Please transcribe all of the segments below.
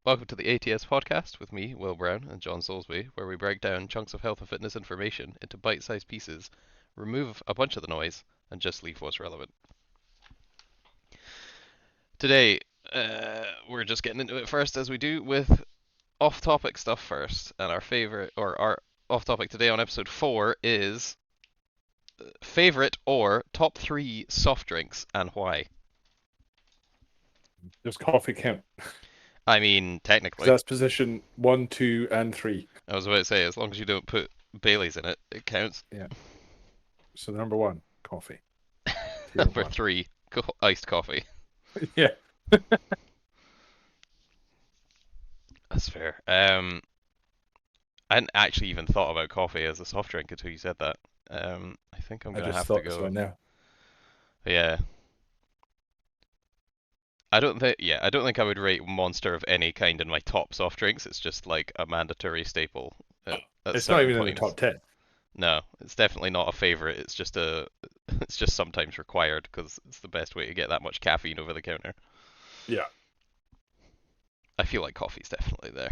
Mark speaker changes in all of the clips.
Speaker 1: Welcome to the ATS podcast with me, Will Brown, and John Soulsby, where we break down chunks of health and fitness information into bite sized pieces, remove a bunch of the noise, and just leave what's relevant. Today, we're just getting into it first, as we do, with off topic stuff first. And our favorite, or our off topic today on episode 4 is favorite or top 3 soft drinks and why.
Speaker 2: Does coffee count?
Speaker 1: I mean,
Speaker 2: Because
Speaker 1: technically,
Speaker 2: that's position 1, 2, and 3.
Speaker 1: I was about to say, as long as you don't put Bailey's in it, it counts.
Speaker 2: Yeah. So the number 1, coffee. Tier
Speaker 1: Number
Speaker 2: 1.
Speaker 1: 3, iced coffee.
Speaker 2: Yeah.
Speaker 1: That's fair. I hadn't actually even thought about coffee as a soft drink until you said that. I think I'm
Speaker 2: I
Speaker 1: gonna
Speaker 2: just
Speaker 1: have to
Speaker 2: thought so
Speaker 1: go.
Speaker 2: now.
Speaker 1: Yeah. I don't think I would rate Monster of any kind in my top soft drinks. It's just like a mandatory staple at
Speaker 2: It's not
Speaker 1: certain
Speaker 2: even in the
Speaker 1: points.
Speaker 2: top 10.
Speaker 1: No, it's definitely not a favorite. It's just it's just sometimes required because it's the best way to get that much caffeine over the counter.
Speaker 2: Yeah.
Speaker 1: I feel like coffee's definitely there.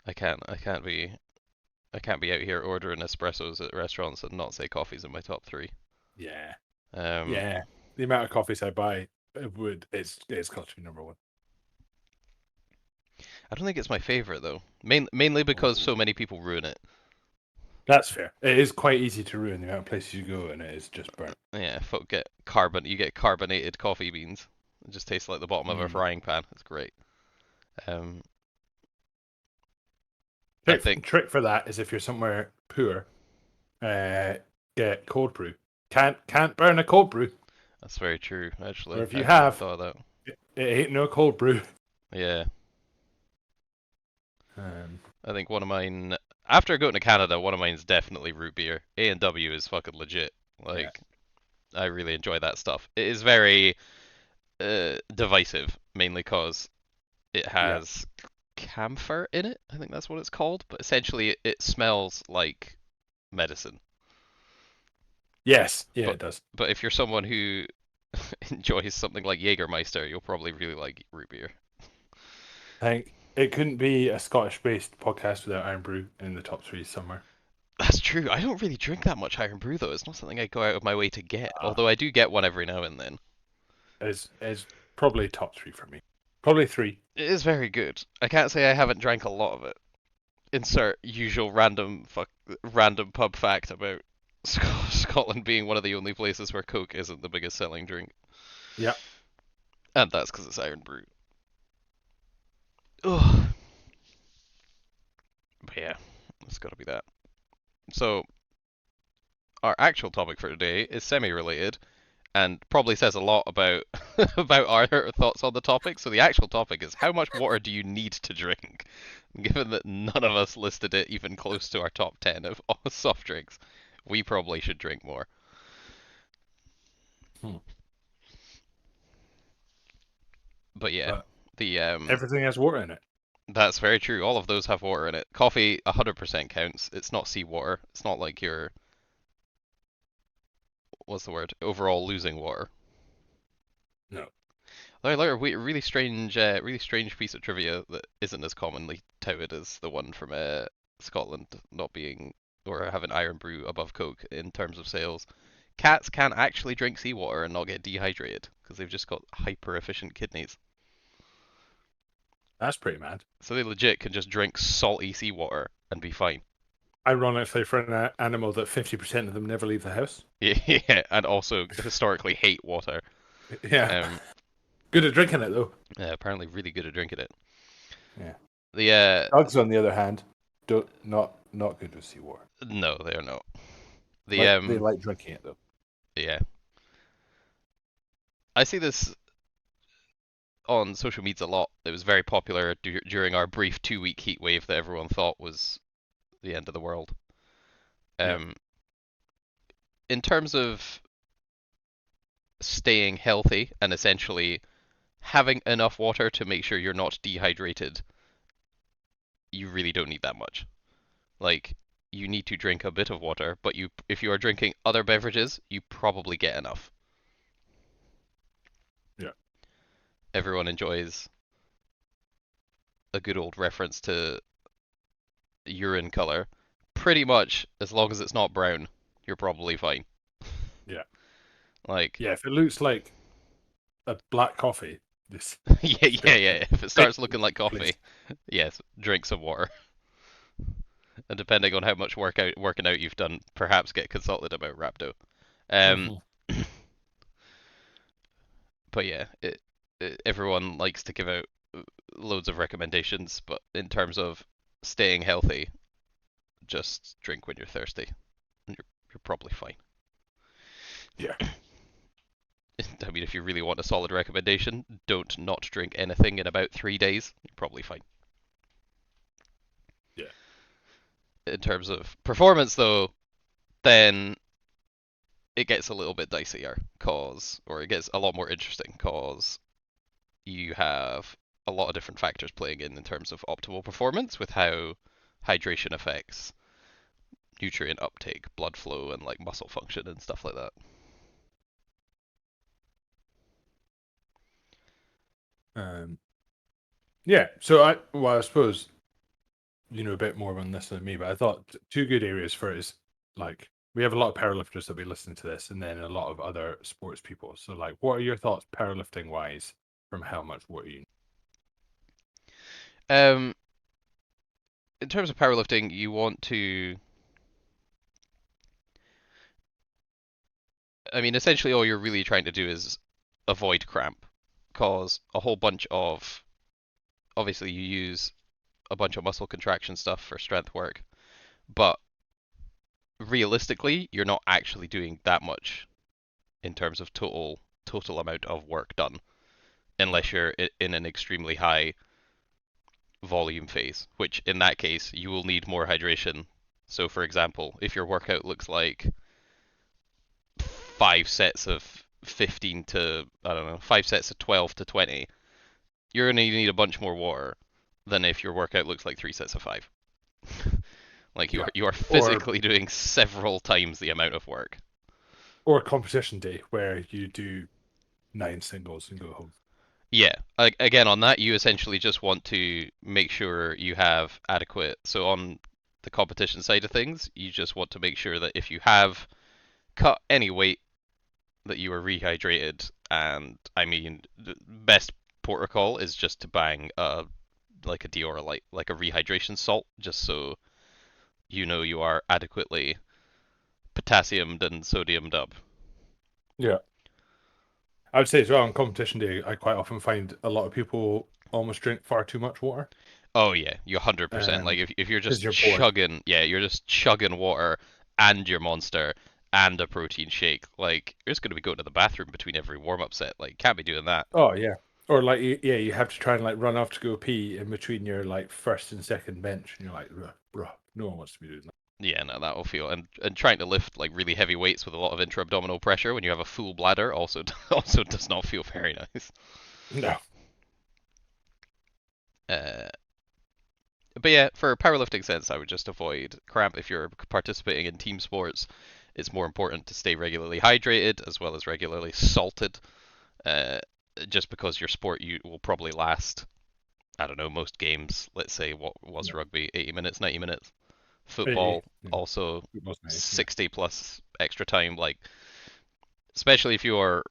Speaker 1: I can't be out here ordering espressos at restaurants and not say coffee's in my top 3.
Speaker 2: Yeah.
Speaker 1: Um,
Speaker 2: Yeah. The amount of coffees I buy it's got to be number 1.
Speaker 1: I don't think it's my favorite though. Mainly because
Speaker 2: Ooh.
Speaker 1: so many people ruin it.
Speaker 2: That's fair. It is quite easy to ruin the amount of places you go, and it is just burnt.
Speaker 1: Yeah, you get carbonated coffee beans. It just tastes like the bottom of a
Speaker 2: Mm.
Speaker 1: frying pan. It's great. Um, I think
Speaker 2: Trick for that is if you're somewhere poor, get cold brew. Can't burn a cold brew.
Speaker 1: that's very true. Actually,
Speaker 2: Or if
Speaker 1: I
Speaker 2: you
Speaker 1: hadn't even
Speaker 2: have,
Speaker 1: thought of
Speaker 2: it ain't no cold brew.
Speaker 1: that. Yeah,
Speaker 2: Um,
Speaker 1: I think one of mine. After going to Canada, one of mine's definitely root beer. A&W is fucking legit.
Speaker 2: yeah.
Speaker 1: Like, I really enjoy that stuff. It is very divisive, mainly because it
Speaker 2: Yeah.
Speaker 1: has camphor in it. I think that's what it's called. But essentially, it smells like medicine.
Speaker 2: Yes. Yeah,
Speaker 1: But
Speaker 2: it does.
Speaker 1: if you're someone who enjoys something like Jägermeister, you'll probably really like root beer.
Speaker 2: I think it couldn't be a Scottish-based podcast without Iron Brew in the top 3 somewhere.
Speaker 1: That's true. I don't really drink that much Iron Brew though. It's not something I go out of my way to get.
Speaker 2: Ah,
Speaker 1: Although I do get one every now and then.
Speaker 2: is probably top 3 for me. Probably 3.
Speaker 1: It is very good. I can't say I haven't drank a lot of it. Insert usual random pub fact about Scotland being one of the only places where Coke isn't the biggest selling drink.
Speaker 2: Yeah.
Speaker 1: And that's because it's Iron Brew. Ugh. But yeah, it's got to be that. So, our actual topic for today is semi-related and probably says a lot about about our thoughts on the topic. So the actual topic is how much water do you need to drink? Given that none of us listed it even close to our top 10 of all soft drinks, we probably should drink more.
Speaker 2: Hmm.
Speaker 1: But yeah,
Speaker 2: But
Speaker 1: the
Speaker 2: everything has water in it.
Speaker 1: that's very true. All of those have water in it. Coffee 100% counts. It's not seawater. It's not like you're what's the word? Overall losing water.
Speaker 2: No.
Speaker 1: I learned a really strange piece of trivia that isn't as commonly touted as the one from Scotland not being or having Iron Brew above Coke in terms of sales. Cats can actually drink seawater and not get dehydrated because they've just got hyper efficient kidneys.
Speaker 2: That's pretty mad.
Speaker 1: So they legit can just drink salty seawater and be fine.
Speaker 2: Ironically, for an animal that 50% of them never leave the house.
Speaker 1: Yeah, and also historically hate water.
Speaker 2: Yeah.
Speaker 1: Um,
Speaker 2: Good at drinking it, though.
Speaker 1: apparently really good at drinking it.
Speaker 2: Yeah.
Speaker 1: The
Speaker 2: Dogs, on the other hand, not good with seawater.
Speaker 1: no, they're not. The
Speaker 2: They like drinking it, though.
Speaker 1: yeah, I see this on social media a lot. It was very popular during our brief 2 week heat wave that everyone thought was the end of the world.
Speaker 2: Yeah.
Speaker 1: Um, in terms of staying healthy and essentially having enough water to make sure you're not dehydrated, you really don't need that much. Like, you need to drink a bit of water, but if you are drinking other beverages, you probably get enough.
Speaker 2: Yeah.
Speaker 1: Everyone enjoys a good old reference to urine color, pretty much as long as it's not brown, you're probably fine.
Speaker 2: Yeah.
Speaker 1: Like,
Speaker 2: Yeah, if it looks like a black coffee, this
Speaker 1: yeah,
Speaker 2: stay
Speaker 1: yeah,
Speaker 2: away from
Speaker 1: yeah.
Speaker 2: it.
Speaker 1: If it
Speaker 2: Stay
Speaker 1: starts looking like
Speaker 2: please.
Speaker 1: coffee, yes, drink some water. And depending on how much working out you've done, perhaps get consulted about rhabdo. Um,
Speaker 2: Mhm.
Speaker 1: but yeah, everyone likes to give out loads of recommendations, but in terms of staying healthy, just drink when you're thirsty, and you're probably fine.
Speaker 2: Yeah.
Speaker 1: I mean, if you really want a solid recommendation, don't not drink anything in about 3 days. You're probably fine.
Speaker 2: Yeah.
Speaker 1: In terms of performance, though, then it gets a little bit dicier, or it gets a lot more interesting, cause you have a lot of different factors playing in terms of optimal performance with how hydration affects nutrient uptake, blood flow, and like muscle function and stuff like that.
Speaker 2: Um, yeah. So I suppose you know a bit more on this than me, but I thought two good areas for it is like we have a lot of powerlifters that be listening to this, and then a lot of other sports people. So, like, what are your thoughts powerlifting wise from how much water you need?
Speaker 1: Um, in terms of powerlifting, you want to. I mean, essentially, all you're really trying to do is avoid cramp, cause a whole bunch of. Obviously, you use a bunch of muscle contraction stuff for strength work, but realistically, you're not actually doing that much in terms of total amount of work done,
Speaker 2: Yeah.
Speaker 1: unless you're in an extremely high volume phase, which in that case you will need more hydration. So, for example, if your workout looks like 5 sets of 15 to, I don't know, 5 sets of 12 to 20, you're going to need a bunch more water than if your workout looks like 3 sets of 5. Like
Speaker 2: Yeah.
Speaker 1: you are
Speaker 2: Or
Speaker 1: physically doing several times the amount of work.
Speaker 2: or competition day where you do 9 singles and go home.
Speaker 1: Yeah, again on that you essentially just want to make sure you have adequate. So on the competition side of things, you just want to make sure that if you have cut any weight, that you are rehydrated. And I mean, the best protocol is just to bang like a Dior, like a rehydration salt, just so you know you are adequately potassiumed and sodiumed up.
Speaker 2: Yeah. I would say as well on competition day, I quite often find a lot of people almost drink far too much water.
Speaker 1: Oh yeah, you 100%. Like if you're
Speaker 2: Because
Speaker 1: just
Speaker 2: you're bored.
Speaker 1: chugging, yeah, you're just chugging water and your monster and a protein shake, like you're just gonna be going to the bathroom between every warm up set. Like can't be doing that.
Speaker 2: Oh yeah. Or like yeah, you have to try and like run off to go pee in between your like first and second bench, and you're like, bruh, bruh, no one wants to be doing that.
Speaker 1: Yeah, no, that will feel and trying to lift like really heavy weights with a lot of intra-abdominal pressure when you have a full bladder also also does not feel very nice.
Speaker 2: No.
Speaker 1: Uh, but yeah, for powerlifting sense, I would just avoid cramp if you're participating in team sports. It's more important to stay regularly hydrated as well as regularly salted. Uh, just because your sport you will probably last, I don't know, most games. Let's say what was
Speaker 2: Yeah.
Speaker 1: rugby, 80 minutes, 90 minutes.
Speaker 2: 80.
Speaker 1: Football
Speaker 2: Yeah.
Speaker 1: also
Speaker 2: It was nice. Yeah.
Speaker 1: 60 plus extra time. Like especially if you are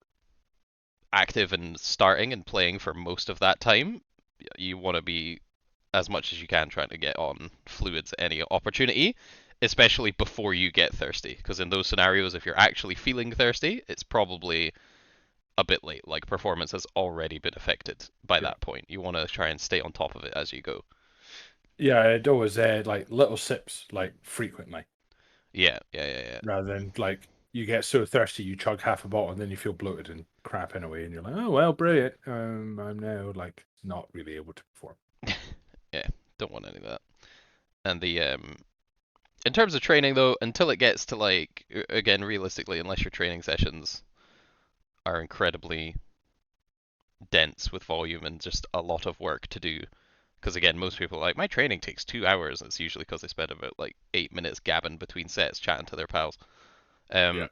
Speaker 1: active and starting and playing for most of that time, you want to be as much as you can trying to get on fluids at any opportunity, especially before you get thirsty. Because in those scenarios, if you're actually feeling thirsty, it's probably a bit late. Like performance has already been affected by
Speaker 2: Yeah.
Speaker 1: that point. You want to try and stay on top of it as you go.
Speaker 2: Yeah, it always like little sips, like frequently,
Speaker 1: Yeah, yeah, yeah, yeah.
Speaker 2: rather than like you get so thirsty you chug half a bottle and then you feel bloated and crap in a way, and you're like, oh well, brilliant. I'm now like not really able to perform.
Speaker 1: Yeah, don't want any of that. And the in terms of training though, until it gets to like again realistically, unless your training sessions are incredibly dense with volume and just a lot of work to do. Because again, most people are like, my training takes 2 hours. And it's usually because they spend about like 8 minutes gabbing between sets, chatting to their pals.
Speaker 2: Yeah.
Speaker 1: Um,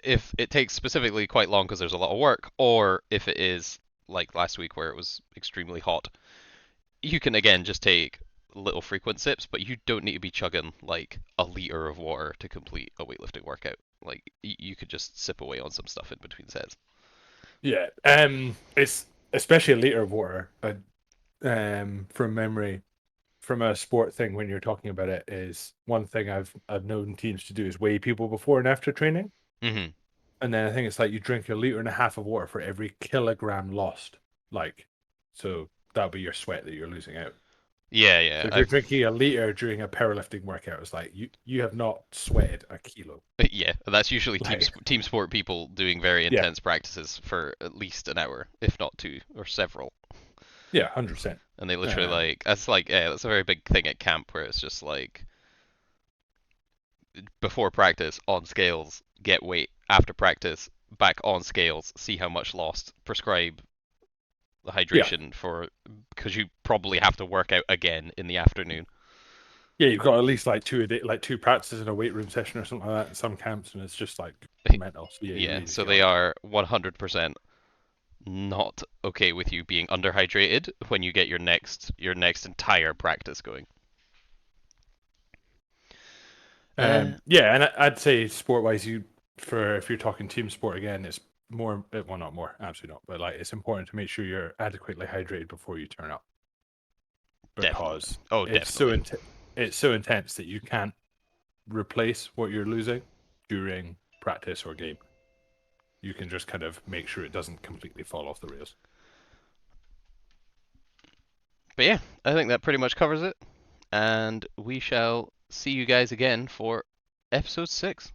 Speaker 1: if it takes specifically quite long because there's a lot of work, or if it is like last week where it was extremely hot, you can again just take little frequent sips, but you don't need to be chugging like a liter of water to complete a weightlifting workout. Like you could just sip away on some stuff in between sets.
Speaker 2: Yeah. It's especially a liter of water. From memory, from a sport thing, when you're talking about it, is one thing I've known teams to do is weigh people before and after training,
Speaker 1: Hmm.
Speaker 2: and then I think it's like you drink a liter and a half of water for every kilogram lost. Like, so that'll be your sweat that you're losing out.
Speaker 1: Yeah, yeah.
Speaker 2: So if you're
Speaker 1: I've
Speaker 2: drinking a liter during a powerlifting workout, it's like you have not sweated a kilo.
Speaker 1: yeah, that's usually
Speaker 2: Like,
Speaker 1: team sport people doing very
Speaker 2: yeah,
Speaker 1: intense practices for at least an hour, if not two or several.
Speaker 2: yeah, 100%.
Speaker 1: And they literally
Speaker 2: Um,
Speaker 1: like that's like yeah, that's a very big thing at camp where it's just like before practice on scales, get weight after practice, back on scales, see how much lost, prescribe the
Speaker 2: yeah,
Speaker 1: hydration for because you probably have to work out again in the afternoon.
Speaker 2: yeah, you've got at least like two a day, like two practices in a weight room session or something like that in some camps, and it's just like mental. So yeah, you
Speaker 1: Yeah,
Speaker 2: really need to
Speaker 1: so
Speaker 2: get
Speaker 1: they
Speaker 2: on it.
Speaker 1: are 100% not okay with you being underhydrated when you get your next entire practice going. Uh,
Speaker 2: Yeah, and I'd say sport wise, you for if you're talking team sport again, it's more well, not more, absolutely not, but like it's important to make sure you're adequately hydrated before you turn up
Speaker 1: Definitely.
Speaker 2: because
Speaker 1: Oh,
Speaker 2: it's so
Speaker 1: definitely.
Speaker 2: it's so intense that you can't replace what you're losing during practice or game. You can just kind of make sure it doesn't completely fall off the rails.
Speaker 1: But yeah, I think that pretty much covers it, and we shall see you guys again for episode 6.